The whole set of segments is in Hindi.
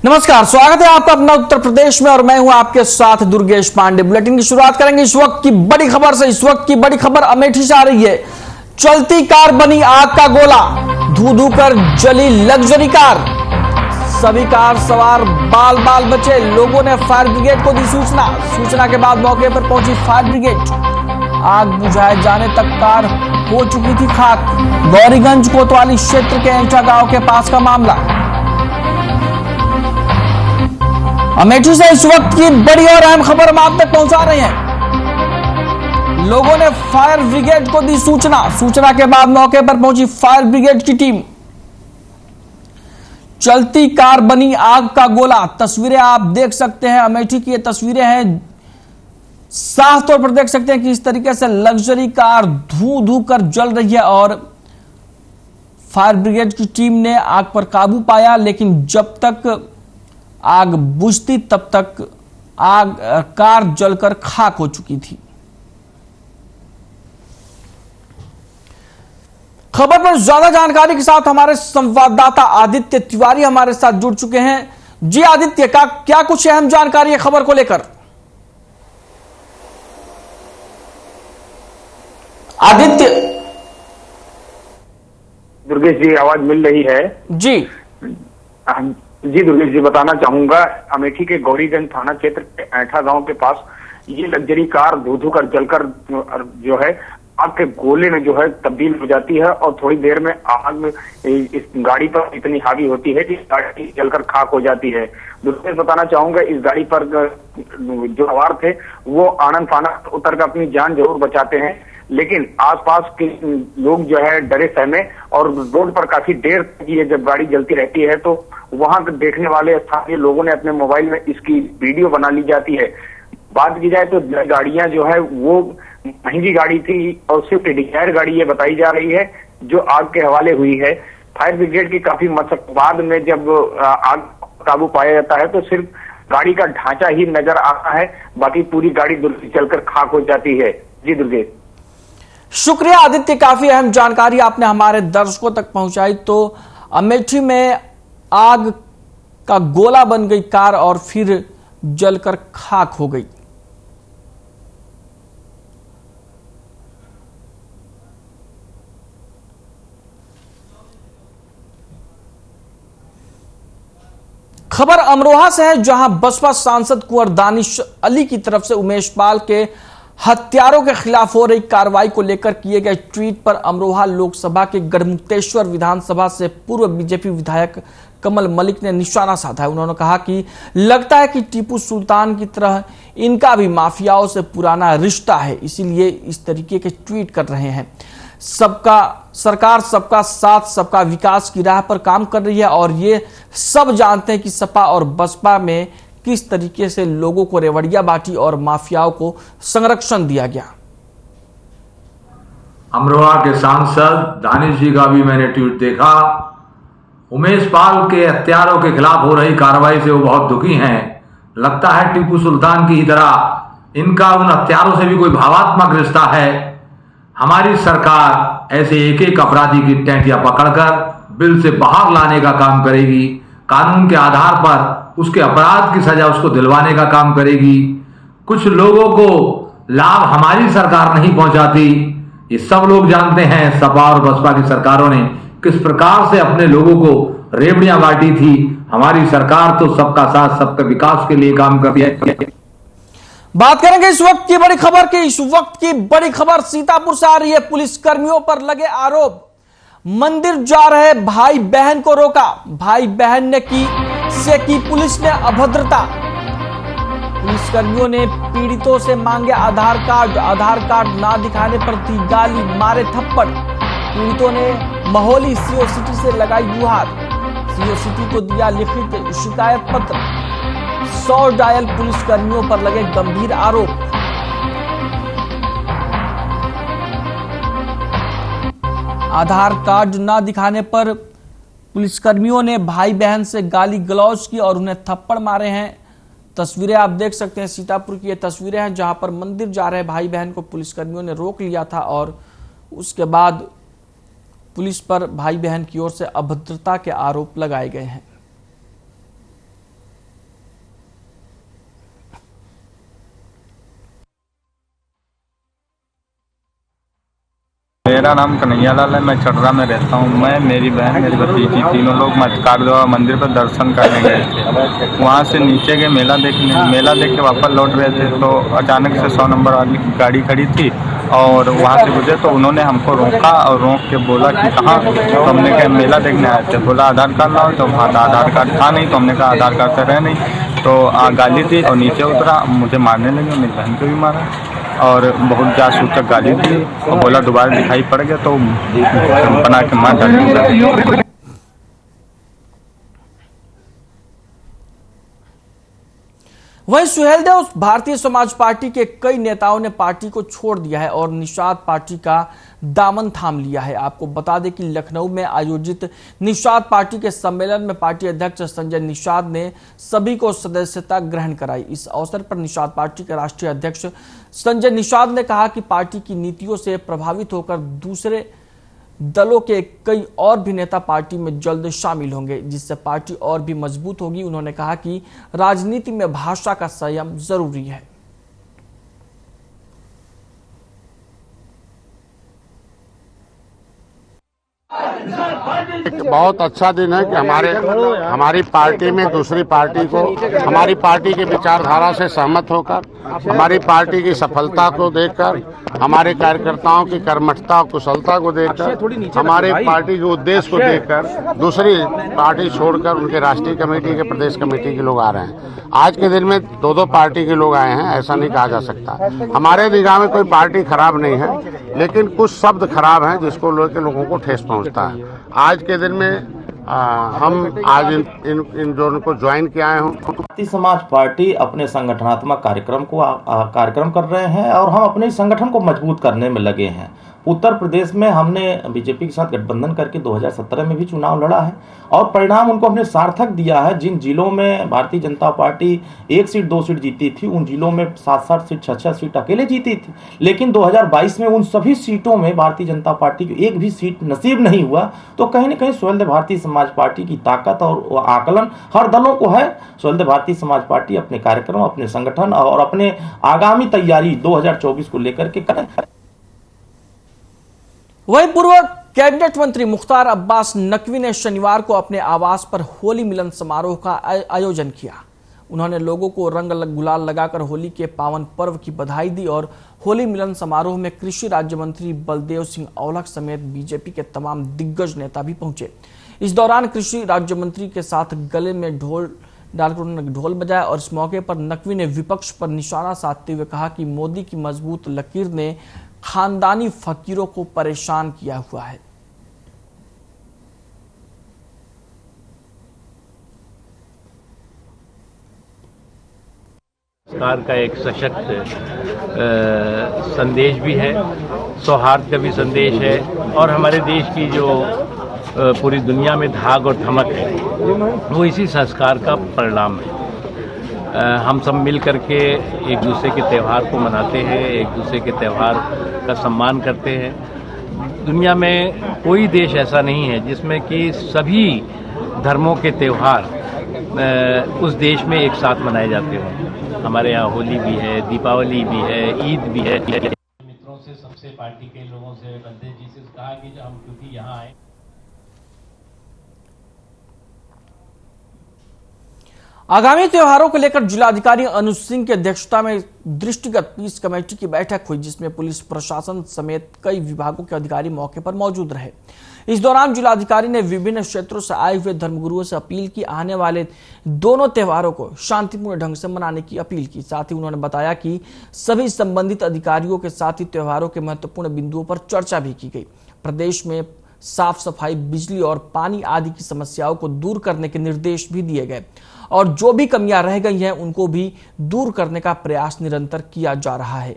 नमस्कार, स्वागत है आपका अपना उत्तर प्रदेश में और मैं हूं आपके साथ दुर्गेश पांडे। बुलेटिन की शुरुआत करेंगे इस वक्त की बड़ी खबर से। इस वक्त की बड़ी खबर अमेठी से आ रही है। चलती कार बनी आग का गोला, धू धू कर जली लग्जरी कार, सभी कार सवार बाल बाल बचे। लोगों ने फायर ब्रिगेड को दी सूचना के बाद मौके पर पहुंची फायर ब्रिगेड। आग बुझाए जाने तक कार हो चुकी थी खाक। गौरीगंज कोतवाली क्षेत्र के एंटा गांव के पास का मामला। अमेठी से इस वक्त की बड़ी और अहम खबर हम आप तक पहुंचा रहे हैं। लोगों ने फायर ब्रिगेड को दी सूचना के बाद मौके पर पहुंची फायर ब्रिगेड की टीम। चलती कार बनी आग का गोला, तस्वीरें आप देख सकते हैं। अमेठी की ये तस्वीरें हैं, साफ तौर पर देख सकते हैं कि इस तरीके से लग्जरी कार धू धू कर जल रही है और फायर ब्रिगेड की टीम ने आग पर काबू पाया। लेकिन जब तक आग बुझती तब तक कार जलकर खाक हो चुकी थी। खबर पर ज्यादा जानकारी के साथ हमारे संवाददाता आदित्य तिवारी हमारे साथ जुड़ चुके हैं। जी आदित्य, क्या कुछ अहम जानकारी है खबर को लेकर? आदित्य। दुर्गेश जी, आवाज मिल रही है? जी जी दुर्गेश जी, बताना चाहूंगा अमेठी के गौरीगंज थाना क्षेत्र के ऐठा गांव के पास ये लग्जरी कार धू धू कर जलकर जो है आग के गोले में जो है तब्दील हो जाती है और थोड़ी देर में आग इस गाड़ी पर इतनी हावी होती है कि गाड़ी जलकर खाक हो जाती है। दूसरे बताना चाहूंगा, इस गाड़ी पर जो सवार थे वो आनंद फानंद उतर कर अपनी जान जरूर बचाते हैं, लेकिन आसपास के लोग जो है डरे सहमे और रोड पर काफी देर तक ये जब गाड़ी जलती रहती है तो वहां देखने वाले स्थानीय लोगों ने अपने मोबाइल में इसकी वीडियो बना ली जाती है। बात की जाए तो गाड़ियां जो है वो महंगी गाड़ी थी और सिर्फ डिजायर गाड़ी ये बताई जा रही है जो आग के हवाले हुई है। फायर ब्रिगेड की काफी मशक्कत बाद में जब आग काबू पाया जाता है तो सिर्फ गाड़ी का ढांचा ही नजर आता है, बाकी पूरी गाड़ी जलकर खाक हो जाती है। जी दुर्गेश। शुक्रिया आदित्य, काफी अहम जानकारी आपने हमारे दर्शकों तक पहुंचाई। तो अमेठी में आग का गोला बन गई कार और फिर जलकर खाक हो गई। खबर अमरोहा से है, जहां बसपा सांसद कुंवर दानिश अली की तरफ से उमेश पाल के हत्यारों के खिलाफ हो रही कार्रवाई को लेकर किए गए ट्वीट पर अमरोहा लोकसभा के गढ़मुक्तेश्वर विधानसभा से पूर्व बीजेपी विधायक कमल मलिक ने निशाना साधा है। उन्होंने कहा कि लगता है कि टीपू सुल्तान की तरह इनका भी माफियाओं से पुराना रिश्ता है, इसीलिए इस तरीके के ट्वीट कर रहे हैं। सरकार सबका साथ सबका विकास की राह पर काम कर रही है और ये सब जानते हैं कि सपा और बसपा में किस तरीके से लोगों को रेवड़िया बांटी और माफियाओं को संरक्षण दिया गया। अमरोहा के सांसद दानिश जी का भी मैंने ट्वीट देखा। उमेश पाल के हत्यारों के खिलाफ हो रही कार्रवाई से वो बहुत दुखी हैं। लगता है टीपू सुल्तान की ही तरह इनका उन हत्यारों से भी कोई भावात्मक रिश्ता है। हमारी सरकार ऐसे एक एक अपराधी की टैंटियां पकड़कर बिल से बाहर लाने का काम करेगी, कानून के आधार पर उसके अपराध की सजा उसको दिलवाने का काम करेगी। कुछ लोगों को लाभ हमारी सरकार नहीं पहुंचाती, ये सब लोग जानते हैं। सपा और बसपा की सरकारों ने किस प्रकार से अपने लोगों को रेवड़ियां बांटी थी। हमारी सरकार तो सबका साथ सबका विकास के लिए काम करती है। बात करेंगे इस वक्त की बड़ी खबर की। इस वक्त की बड़ी खबर सीतापुर से आ रही है। पुलिस कर्मियों पर लगे आरोप, मंदिर जा रहे भाई बहन को रोका, भाई बहन ने की पुलिस ने अभद्रता। पुलिस कर्मियों ने पीड़ितों से मांगे आधार कार्ड ना दिखाने पर दी गाली, मारे थप्पड़। पीड़ितों ने महोली सीओ सिटी से लगाई गुहार, सीओ सिटी को दिया लिखित शिकायत पत्र। 100 डायल पुलिस कर्मियों पर लगे गंभीर आरोप। आधार कार्ड ना दिखाने पर पुलिसकर्मियों ने भाई बहन से गाली गलौज की और उन्हें थप्पड़ मारे हैं। तस्वीरें आप देख सकते हैं, सीतापुर की ये तस्वीरें हैं जहां पर मंदिर जा रहे भाई बहन को पुलिसकर्मियों ने रोक लिया था और उसके बाद पुलिस पर भाई बहन की ओर से अभद्रता के आरोप लगाए गए हैं। मेरा नाम कन्हैया लाल है। मैं चटरा में रहता हूँ। मैं, मेरी बहन, मेरी भतीजी, तीनों लोग मटकारदेवा मंदिर पर दर्शन करने गए थे। वहाँ से नीचे के मेला देख के वापस लौट रहे थे तो अचानक से 100 नंबर वाली गाड़ी खड़ी थी और वहाँ से गुजरे तो उन्होंने हमको रोका और रोक के बोला कि कहाँ, तो हमने कहा मेला देखने आए थे। बोला आधार कार्ड लाओ, तो वहाँ आधार कार्ड था नहीं, तो हमने कहा आधार कार्ड से रहे नहीं, तो गाली दी और नीचे उतरा, मुझे मारने लगे, मेरी बहन को भी मारा और बहुत जा सूचक गाली दी और बोला दोबारा दिखाई पड़ गया तो बना के मार डाली। वहीं सुहेलदेव भारतीय समाज पार्टी के कई नेताओं ने पार्टी को छोड़ दिया है और निषाद पार्टी का दामन थाम लिया है। आपको बता दें कि लखनऊ में आयोजित निषाद पार्टी के सम्मेलन में पार्टी अध्यक्ष संजय निषाद ने सभी को सदस्यता ग्रहण कराई। इस अवसर पर निषाद पार्टी के राष्ट्रीय अध्यक्ष संजय निषाद ने कहा कि पार्टी की नीतियों से प्रभावित होकर दूसरे दलों के कई और भी नेता पार्टी में जल्द शामिल होंगे, जिससे पार्टी और भी मजबूत होगी। उन्होंने कहा कि राजनीति में भाषा का संयम जरूरी है। बहुत अच्छा दिन है कि हमारी पार्टी में दूसरी पार्टी को हमारी पार्टी की विचारधारा से सहमत होकर, हमारी पार्टी की सफलता को देखकर, हमारे कार्यकर्ताओं की कर्मठता कुशलता को देखकर, हमारे पार्टी के उद्देश्य को देखकर दूसरी पार्टी छोड़कर उनके राष्ट्रीय कमेटी के प्रदेश कमेटी के लोग आ रहे हैं। आज के दिन में दो पार्टी के लोग आए हैं, ऐसा नहीं कहा जा सकता। हमारे निगाह में कोई पार्टी खराब नहीं है, लेकिन कुछ शब्द खराब हैं जिसको लेकर लोगों को ठेस पहुंचता है। आज के दिन में हम आज इन जोन को ज्वाइन किया है। भारतीय समाज पार्टी अपने संगठनात्मक कार्यक्रम कर रहे हैं और हम अपने संगठन को मजबूत करने में लगे हैं। उत्तर प्रदेश में हमने बीजेपी के साथ गठबंधन करके 2017 में भी चुनाव लड़ा है और परिणाम उनको हमने सार्थक दिया है। जिन जिलों में Bharatiya Janata party 1 seat 2 seat जीती थी, उन जिलों में 7-7 सीट 6-6 सीट अकेले जीती थी। लेकिन 2022 में उन सभी सीटों में भारतीय जनता पार्टी को एक भी सीट नसीब नहीं हुआ। तो कहीं न कहीं सुहेलदेव भारतीय समाज पार्टी की ताकत और आकलन हर दलों को है। सुहेलदेव भारतीय समाज पार्टी अपने कार्यक्रम, अपने संगठन और अपने आगामी तैयारी 2024 को लेकर के करें। वहीं पूर्व कैबिनेट मंत्री मुख्तार अब्बास नकवी ने शनिवार को अपने आवास पर होली मिलन समारोह का आयोजन किया। उन्होंने लोगों को रंग गुलाल लगाकर होली के पावन पर्व की बधाई दी और होली मिलन समारोह में कृषि राज्य मंत्री बलदेव सिंह औलख समेत बीजेपी के तमाम दिग्गज नेता भी पहुंचे। इस दौरान कृषि राज्य मंत्री के साथ गले में ढोल डालकर उन्होंने ढोल बजाया और इस मौके पर नकवी ने विपक्ष पर निशाना साधते हुए कहा कि मोदी की मजबूत लकीर ने खानदानी फकीरों को परेशान किया हुआ है। सरकार का एक सशक्त संदेश भी है, सौहार्द का भी संदेश है और हमारे देश की जो पूरी दुनिया में धाग और धमक है वो इसी संस्कार का परिणाम है। हम सब मिल करके एक दूसरे के त्यौहार को मनाते हैं, एक दूसरे के त्यौहार का सम्मान करते हैं। दुनिया में कोई देश ऐसा नहीं है जिसमें कि सभी धर्मों के त्यौहार उस देश में एक साथ मनाए जाते हों। हमारे यहाँ होली भी है, दीपावली भी है, ईद भी है। मित्रों से, सबसे पार्टी के लोगों से, बलदेव जी से कहा कि जब हम क्योंकि यहाँ आए। आगामी त्योहारों को लेकर जिलाधिकारी अनुज सिंह की अध्यक्षता में दृष्टिगत पीस कमेटी की बैठक हुई, जिसमें पुलिस प्रशासन समेत कई विभागों के अधिकारी मौके पर मौजूद रहे। इस दौरान जिलाधिकारी ने विभिन्न क्षेत्रों से आए हुए धर्मगुरुओं से अपील की आने वाले दोनों त्योहारों को शांतिपूर्ण ढंग से मनाने की अपील की। साथ ही उन्होंने बताया कि सभी संबंधित अधिकारियों के साथ ही त्योहारों के महत्वपूर्ण बिंदुओं पर चर्चा भी की गई। प्रदेश में साफ सफाई, बिजली और पानी आदि की समस्याओं को दूर करने के निर्देश भी दिए गए और जो भी कमियां रह गई हैं उनको भी दूर करने का प्रयास निरंतर किया जा रहा है।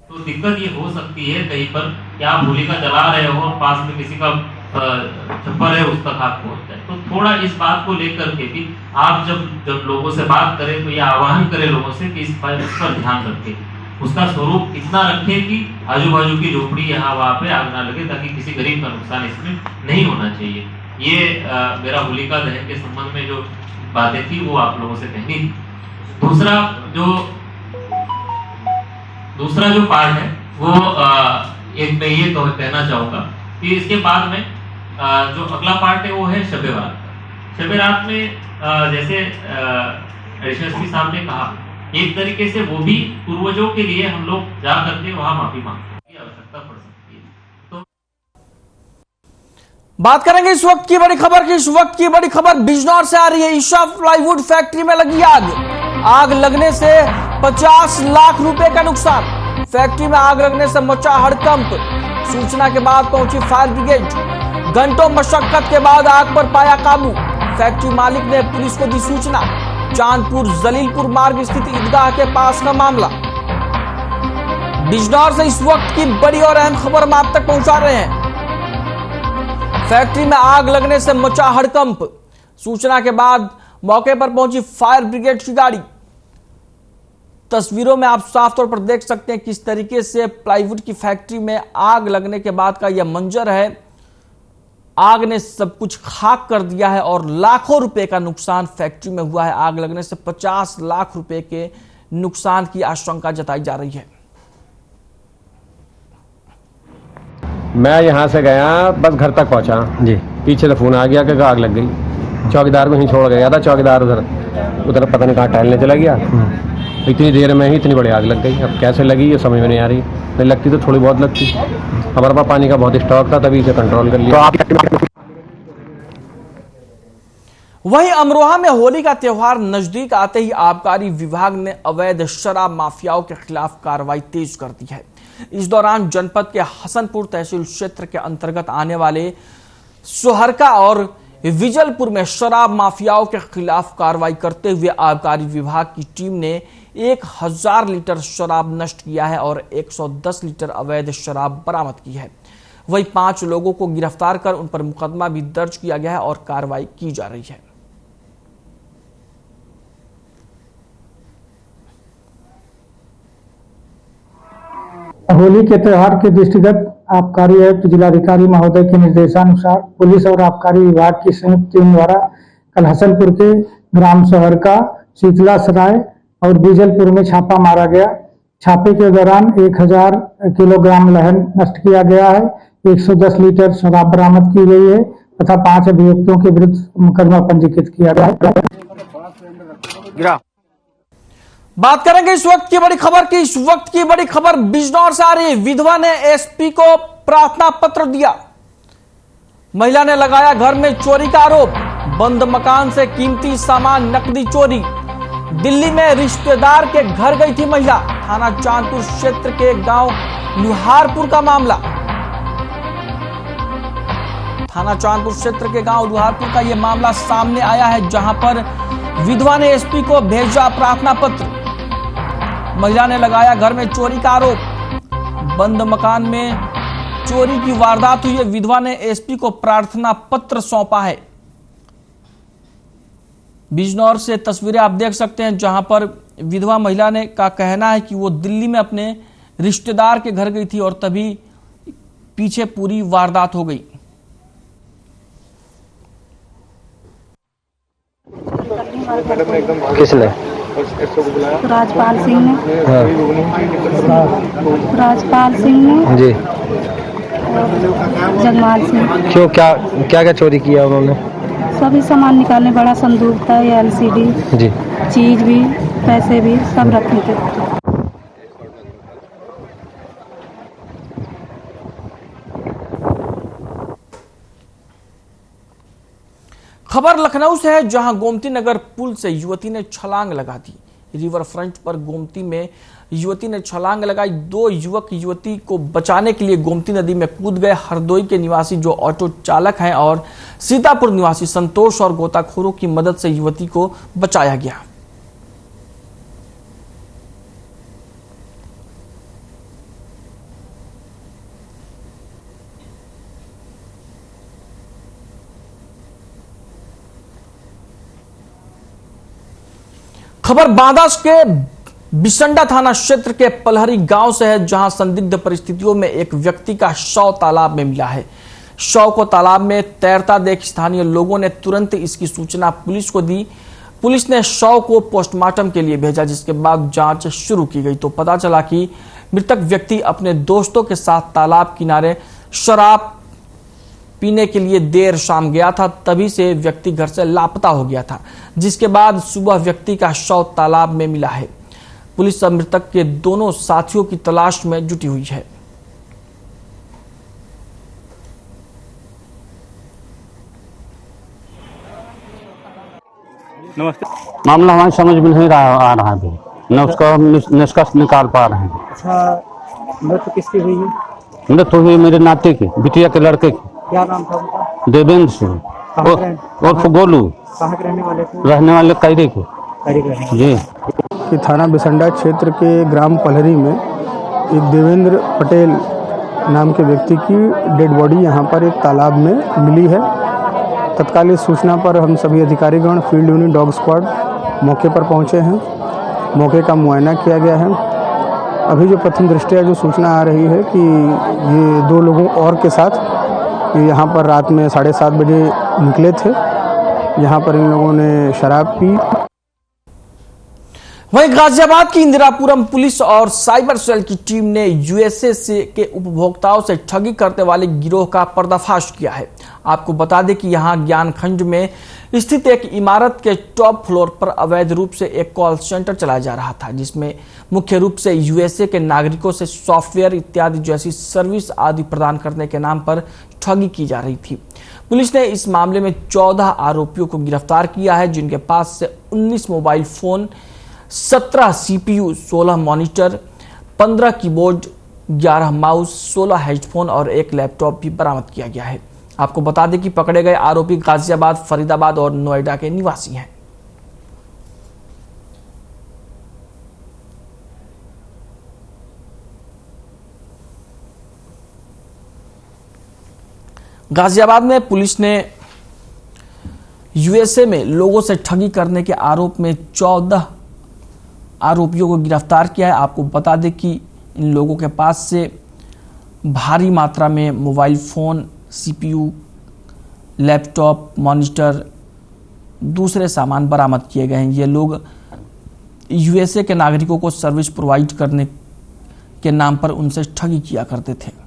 तो दिक्कत ये हो सकती है कहीं पर कि आप होलिका जला रहे हो और पास में किसी का छप्पर है उस तक आग पहुंच जाए। तो थोड़ा इस बात को लेकर के भी आप जब लोगों से बात करें तो यह आह्वान करें लोगों से कि इस पर ध्यान रखें। उसका स्वरूप इतना रखें कि आजू बाजू की झोपड़ी यहाँ वहाँ पे आग ना लगे, ताकि किसी गरीब का नुकसान इसमें नहीं होना चाहिए। ये मेरा होलिका दहन के संबंध में जो बातें थी वो आप लोगों से कहनी थी। दूसरा जो पार्ट है वो एक मैं ये कहना चाहूंगा कि इसके बाद में जो अगला पार्ट है वो है शबे बारात का। शबे रात में जैसे एसएसपी साहब ने कहा, एक तरीके से वो भी पूर्वजों के लिए हम लोग जा करके वहां माफी मांगते हैं, आवश्यकता पड़ सकती है। तो बात करेंगे इस वक्त की बड़ी खबर की। इस वक्त की बड़ी खबर बिजनौर से आ रही है। ईशा प्लाईवुड फैक्ट्री में लगी आग। आग लगने से 50 लाख रुपए का नुकसान। फैक्ट्री में आग लगने से मचा हड़कंप। सूचना के बाद पहुंची फायर ब्रिगेड। घंटों मशक्कत के बाद आग पर पाया काबू। फैक्ट्री मालिक ने पुलिस को दी सूचना। चांदपुर जलीलपुर मार्ग स्थित ईदगाह के पास का मामला। बिजनौर से इस वक्त की बड़ी और अहम खबर हम आप तक पहुंचा रहे हैं। फैक्ट्री में आग लगने से मचा हड़कंप। सूचना के बाद मौके पर पहुंची फायर ब्रिगेड की गाड़ी। तस्वीरों में आप साफ तौर पर देख सकते हैं किस तरीके से प्लाईवुड की फैक्ट्री में आग लगने के बाद का यह मंजर है। आग ने सब कुछ खाक कर दिया है और लाखों रुपए का नुकसान फैक्ट्री में हुआ है। आग लगने से 50 लाख रुपए के नुकसान की आशंका जताई जा रही है। मैं यहाँ से गया, बस घर तक पहुँचा जी, पीछे से फोन आ गया कि आग लग गई। चौकीदार को ही छोड़ गया था। चौकीदार उधर पता नहीं कहाँ टहलने चला गया। इतनी देर में ही इतनी बड़ी आग लग गई। अब कैसे लगी ये समझ में नहीं आ रही। नहीं लगती तो थोड़ी बहुत लगती। हमारे पास पानी का बहुत स्टॉक था, तभी इसे कंट्रोल कर लिया। वहीं अमरोहा में होली का त्योहार नजदीक आते ही आबकारी विभाग ने अवैध शराब माफियाओं के खिलाफ कार्रवाई तेज कर दी है। इस दौरान जनपद के हसनपुर तहसील क्षेत्र के अंतर्गत आने वाले सोहरका और विजलपुर में शराब माफियाओं के खिलाफ कार्रवाई करते हुए आबकारी विभाग की टीम ने 1000 लीटर शराब नष्ट किया है और 110 लीटर अवैध शराब बरामद की है। वहीं 5 लोगों को गिरफ्तार कर उन पर मुकदमा भी दर्ज किया गया है और कार्रवाई की जा रही है। होली के त्योहार के दृष्टिगत आबकारी आयुक्त जिलाधिकारी महोदय के निर्देशानुसार पुलिस और आबकारी विभाग की संयुक्त टीम द्वारा कल हसनपुर के ग्राम सोहरका, शीतला सराय और बीजलपुर में छापा मारा गया। छापे के दौरान 1000 किलोग्राम लहन नष्ट किया गया है। 110 लीटर शराब बरामद की गई है तथा 5 अभियुक्तों के विरुद्ध मुकदमा पंजीकृत किया गया। बात करेंगे इस वक्त की बड़ी खबर की। इस वक्त की बड़ी खबर बिजनौर से आ रही है। विधवा ने एसपी को प्रार्थना पत्र दिया। महिला ने लगाया घर में चोरी का आरोप। बंद मकान से कीमती सामान नकदी चोरी। दिल्ली में रिश्तेदार के घर गई थी महिला। थाना चांदपुर क्षेत्र के गांव लुहारपुर का मामला। थाना चांदपुर क्षेत्र के गांव लुहारपुर का यह मामला सामने आया है, जहां पर विधवा ने एसपी को भेजा प्रार्थना पत्र। महिला ने लगाया घर में चोरी का आरोप। बंद मकान में चोरी की वारदात हुई है। विधवा ने एसपी को प्रार्थना पत्र सौंपा है। बिजनौर से तस्वीरें आप देख सकते हैं, जहां पर विधवा महिला ने का कहना है कि वो दिल्ली में अपने रिश्तेदार के घर गई थी और तभी पीछे पूरी वारदात हो गई। किसने? राजपाल सिंह ने। राजपाल सिंह ने जी। जगमाल सिंह। क्यों, क्या क्या क्या चोरी किया उन्होंने? सभी सामान निकालने, बड़ा संदूक था, एलसीडी जी, चीज भी, पैसे भी सब रखे थे। खबर लखनऊ से है, जहां गोमती नगर पुल से युवती ने छलांग लगा दी। रिवर फ्रंट पर गोमती में युवती ने छलांग लगाई। 2 युवक युवती को बचाने के लिए गोमती नदी में कूद गए। हरदोई के निवासी जो ऑटो चालक हैं और सीतापुर निवासी संतोष और गोताखोरों की मदद से युवती को बचाया गया। खबर बांदा के बिसंडा थाना क्षेत्र के पलहरी गांव से है, जहां संदिग्ध परिस्थितियों में एक व्यक्ति का शव तालाब में मिला है। शव को तालाब में तैरता देख स्थानीय लोगों ने तुरंत इसकी सूचना पुलिस को दी। पुलिस ने शव को पोस्टमार्टम के लिए भेजा, जिसके बाद जांच शुरू की गई तो पता चला कि मृतक व्यक्ति अपने दोस्तों के साथ तालाब किनारे शराब पीने के लिए देर शाम गया था। तभी से व्यक्ति घर से लापता हो गया था, जिसके बाद सुबह व्यक्ति का शव तालाब में मिला है। पुलिस अब मृतक के दोनों साथियों की तलाश में जुटी हुई है। नमस्ते। मामला हमारी समझ में नहीं आ रहा है, न उसका निष्कर्ष निकाल पा रहे हैं। अच्छा, मृत्यु किसकी हुई है? मृत्यु हुई मेरे नाते की, बिटिया के लड़के की। क्या नाम था उनका? देवेंद्र सिंह और गोलू। कहाँ के रहने वाले थे? रहने वाले कैरे के जी। कि थाना बिसंडा क्षेत्र के ग्राम पलहरी में एक देवेंद्र पटेल नाम के व्यक्ति की डेड बॉडी यहाँ पर एक तालाब में मिली है। तत्काल इस सूचना पर हम सभी अधिकारीगण फील्ड यूनिट डॉग स्क्वाड मौके पर पहुँचे हैं। मौके का मुआयना किया गया है। अभी जो प्रथम दृष्टया जो सूचना आ रही है कि ये 2 लोगों और के साथ यहाँ पर रात में 7:30 बजे निकले थे। यहाँ पर इन लोगों ने शराब पी। वहीं गाजियाबाद की इंदिरापुरम पुलिस और साइबर सेल की टीम ने यूएसए के उपभोक्ताओं से ठगी करने वाले गिरोह का पर्दाफाश किया है। आपको बता दें कि यहां ज्ञानखंड में स्थित एक इमारत के टॉप फ्लोर पर अवैध रूप से एक कॉल सेंटर चलाया जा रहा था, जिसमें मुख्य रूप से यूएसए के नागरिकों से सॉफ्टवेयर इत्यादि जैसी सर्विस आदि प्रदान करने के नाम पर ठगी की जा रही थी। पुलिस ने इस मामले में 14 आरोपियों को गिरफ्तार किया है, जिनके पास से 19 mobile phone, 17 CPU, 16 monitor, 15 keyboard, 11 mouse, 16 headphone और एक लैपटॉप भी बरामद किया गया है। आपको बता दें कि पकड़े गए आरोपी गाजियाबाद, फरीदाबाद और नोएडा के निवासी हैं। गाजियाबाद में पुलिस ने यूएसए में लोगों से ठगी करने के आरोप में 14 आरोपियों को गिरफ्तार किया है। आपको बता दें कि इन लोगों के पास से भारी मात्रा में mobile phone, CPU, laptop, monitor, दूसरे सामान बरामद किए गए हैं। ये लोग यूएसए के नागरिकों को सर्विस प्रोवाइड करने के नाम पर उनसे ठगी किया करते थे।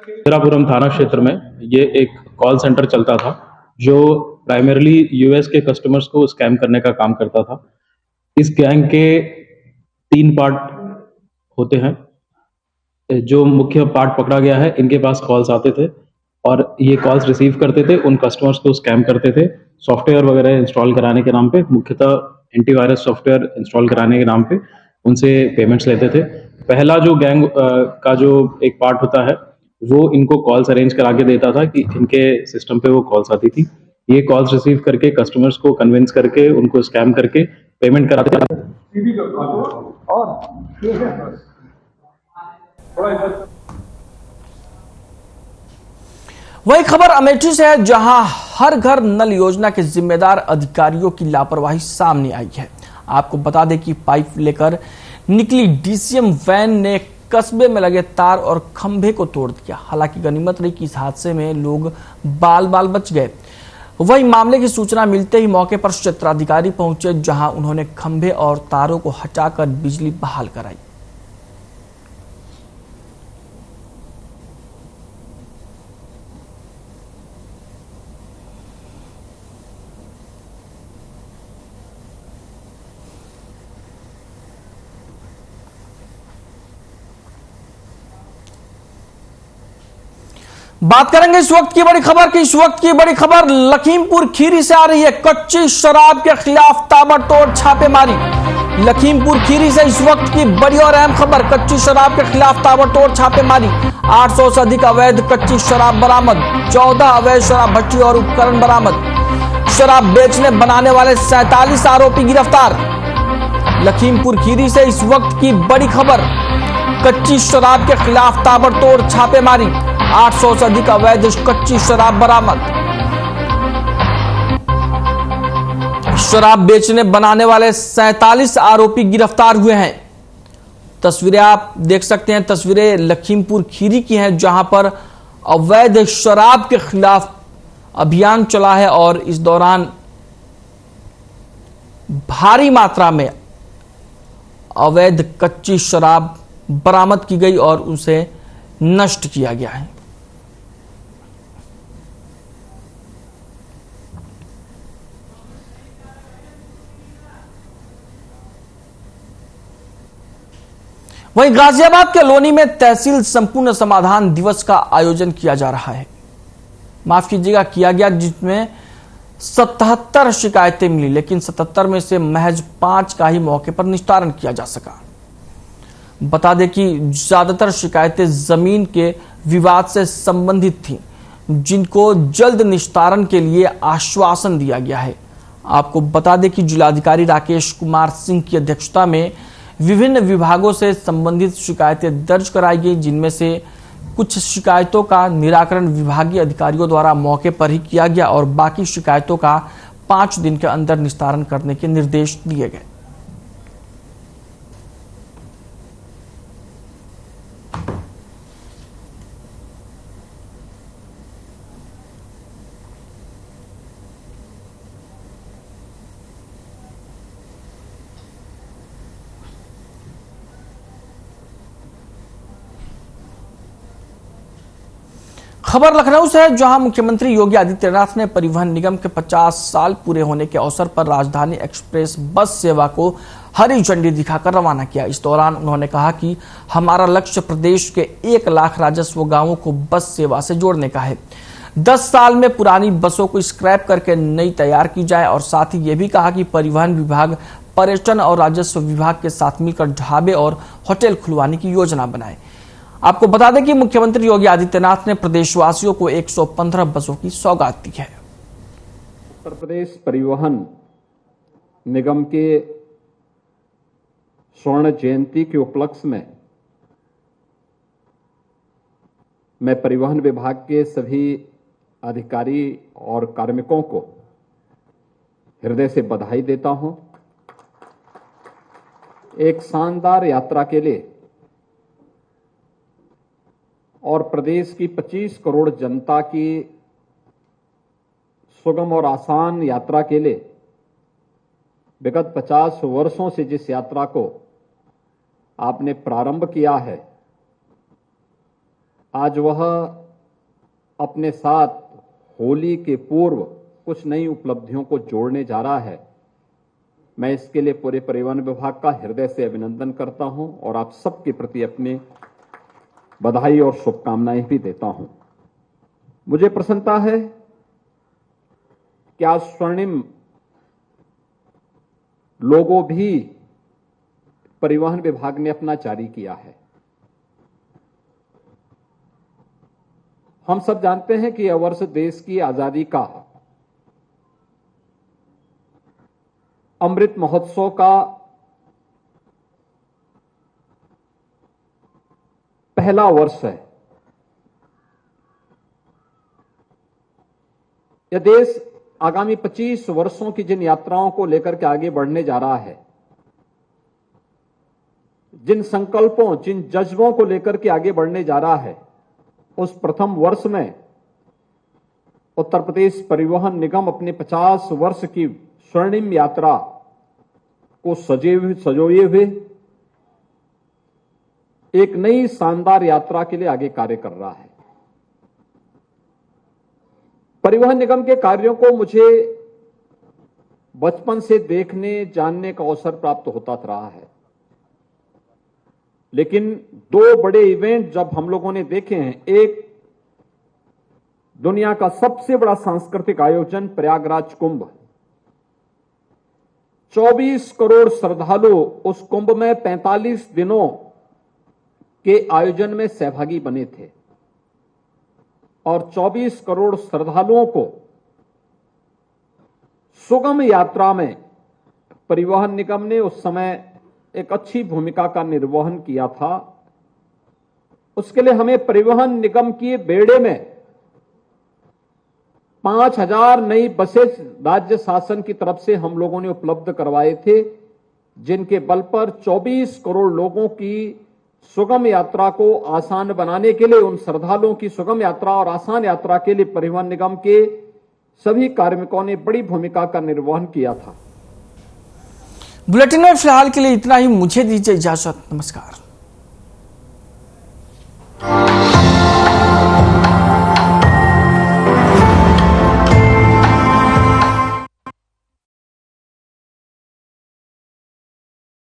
इंदिरापुरम थाना क्षेत्र में ये एक कॉल सेंटर चलता था जो प्राइमरीली यूएस के कस्टमर्स को स्कैम करने का काम करता था। इस गैंग के 3 पार्ट होते हैं। जो मुख्य पार्ट पकड़ा गया है, इनके पास कॉल्स आते थे और ये कॉल्स रिसीव करते थे, उन कस्टमर्स को स्कैम करते थे सॉफ्टवेयर वगैरह इंस्टॉल कराने के नाम पे, मुख्यतः एंटीवायरस सॉफ्टवेयर इंस्टॉल कराने के नाम पे उनसे पेमेंट्स लेते थे। पहला जो गैंग का जो एक पार्ट होता है वो इनको कॉल्स अरेंज करा के देता था कि इनके सिस्टम पे वो कॉल्स आती थी। ये कॉल्स रिसीव करके कस्टमर्स को कन्विंस करके उनको स्कैम करके पेमेंट कराते थे। वही खबर अमेठी से है, जहां हर घर नल योजना के जिम्मेदार अधिकारियों की लापरवाही सामने आई है। आपको बता दें कि पाइप लेकर निकली डीसीएम वैन ने कस्बे में लगे तार और खंभे को तोड़ दिया। हालांकि गनीमत रही कि इस हादसे में लोग बाल बाल बच गए। वही मामले की सूचना मिलते ही मौके पर क्षेत्राधिकारी पहुंचे, जहां उन्होंने खंभे और तारों को हटाकर बिजली बहाल कराई। बात करेंगे इस वक्त की बड़ी खबर की। इस वक्त की बड़ी खबर लखीमपुर खीरी से आ रही है। कच्ची शराब के खिलाफ ताबड़तोड़ छापेमारी। लखीमपुर खीरी से इस वक्त की बड़ी और अहम खबर, कच्ची शराब के खिलाफ ताबड़तोड़ छापेमारी। 800 से अधिक अवैध कच्ची शराब बरामद, 14 अवैध शराब भट्टी और उपकरण बरामद। शराब बेचने बनाने वाले 47 आरोपी गिरफ्तार। लखीमपुर खीरी से इस वक्त की बड़ी खबर, कच्ची शराब के खिलाफ ताबड़तोड़ छापेमारी, 800 से अधिक अवैध कच्ची शराब बरामद। शराब बेचने बनाने वाले 47 आरोपी गिरफ्तार हुए हैं। तस्वीरें आप देख सकते हैं, तस्वीरें लखीमपुर खीरी की हैं, जहां पर अवैध शराब के खिलाफ अभियान चला है और इस दौरान भारी मात्रा में अवैध कच्ची शराब बरामद की गई और उसे नष्ट किया गया है। वहीं गाजियाबाद के लोनी में तहसील संपूर्ण समाधान दिवस का आयोजन किया जा रहा है, माफ कीजिएगा किया गया, जिसमें 77 शिकायतें मिली, लेकिन 77 में से महज 5 का ही मौके पर निस्तारण किया जा सका। बता दें कि ज्यादातर शिकायतें जमीन के विवाद से संबंधित थीं, जिनको जल्द निस्तारण के लिए आश्वासन दिया गया है। आपको बता दें कि जिलाधिकारी राकेश कुमार सिंह की अध्यक्षता में विभिन्न विभागों से संबंधित शिकायतें दर्ज कराई गई, जिनमें से कुछ शिकायतों का निराकरण विभागीय अधिकारियों द्वारा मौके पर ही किया गया और बाकी शिकायतों का 5 दिन के अंदर निस्तारण करने के निर्देश दिए गए। खबर लखनऊ से है, जहां मुख्यमंत्री योगी आदित्यनाथ ने परिवहन निगम के 50 साल पूरे होने के अवसर पर राजधानी एक्सप्रेस बस सेवा को हरी झंडी दिखाकर रवाना किया। इस दौरान उन्होंने कहा कि हमारा लक्ष्य प्रदेश के 1 लाख राजस्व गांवों को बस सेवा से जोड़ने का है। 10 साल में पुरानी बसों को स्क्रैप करके नई तैयार की जाए और साथ ही ये भी कहा कि परिवहन विभाग पर्यटन और राजस्व विभाग के साथ मिलकर ढाबे और होटल खुलवाने की योजना बनाए। आपको बता दें कि मुख्यमंत्री योगी आदित्यनाथ ने प्रदेशवासियों को 115 बसों की सौगात दी है। उत्तर प्रदेश परिवहन निगम के स्वर्ण जयंती के उपलक्ष्य में मैं परिवहन विभाग के सभी अधिकारी और कार्मिकों को हृदय से बधाई देता हूं। एक शानदार यात्रा के लिए और प्रदेश की 25 करोड़ जनता की सुगम और आसान यात्रा के लिए विगत 50 वर्षों से जिस यात्रा को आपने प्रारंभ किया है, आज वह अपने साथ होली के पूर्व कुछ नई उपलब्धियों को जोड़ने जा रहा है। मैं इसके लिए पूरे परिवहन विभाग का हृदय से अभिनंदन करता हूं और आप सबके प्रति अपने बधाई और शुभकामनाएं भी देता हूं। मुझे प्रसन्नता है कि आज स्वर्णिम लोगो भी परिवहन विभाग ने अपना जारी किया है। हम सब जानते हैं कि यह वर्ष देश की आजादी का अमृत महोत्सव का पहला वर्ष है। यह देश आगामी 25 वर्षों की जिन यात्राओं को लेकर के आगे बढ़ने जा रहा है, जिन संकल्पों, जिन जज्बों को लेकर के आगे बढ़ने जा रहा है, उस प्रथम वर्ष में उत्तर प्रदेश परिवहन निगम अपने 50 वर्ष की स्वर्णिम यात्रा को सजोए हुए एक नई शानदार यात्रा के लिए आगे कार्य कर रहा है। परिवहन निगम के कार्यों को मुझे बचपन से देखने, जानने का अवसर प्राप्त होता रहा है, लेकिन 2 बड़े इवेंट जब हम लोगों ने देखे हैं, एक दुनिया का सबसे बड़ा सांस्कृतिक आयोजन प्रयागराज कुंभ, 24 करोड़ श्रद्धालु उस कुंभ में 45 दिनों के आयोजन में सहभागी बने थे और 24 करोड़ श्रद्धालुओं को सुगम यात्रा में परिवहन निगम ने उस समय एक अच्छी भूमिका का निर्वहन किया था। उसके लिए हमें परिवहन निगम की बेड़े में 5000 नई बसेस राज्य शासन की तरफ से हम लोगों ने उपलब्ध करवाए थे जिनके बल पर 24 करोड़ लोगों की सुगम यात्रा को आसान बनाने के लिए, उन श्रद्धालुओं की सुगम यात्रा और आसान यात्रा के लिए परिवहन निगम के सभी कार्मिकों ने बड़ी भूमिका का निर्वहन किया था। बुलेटिन में फिलहाल के लिए इतना ही। मुझे दीजिए इजाजत। नमस्कार।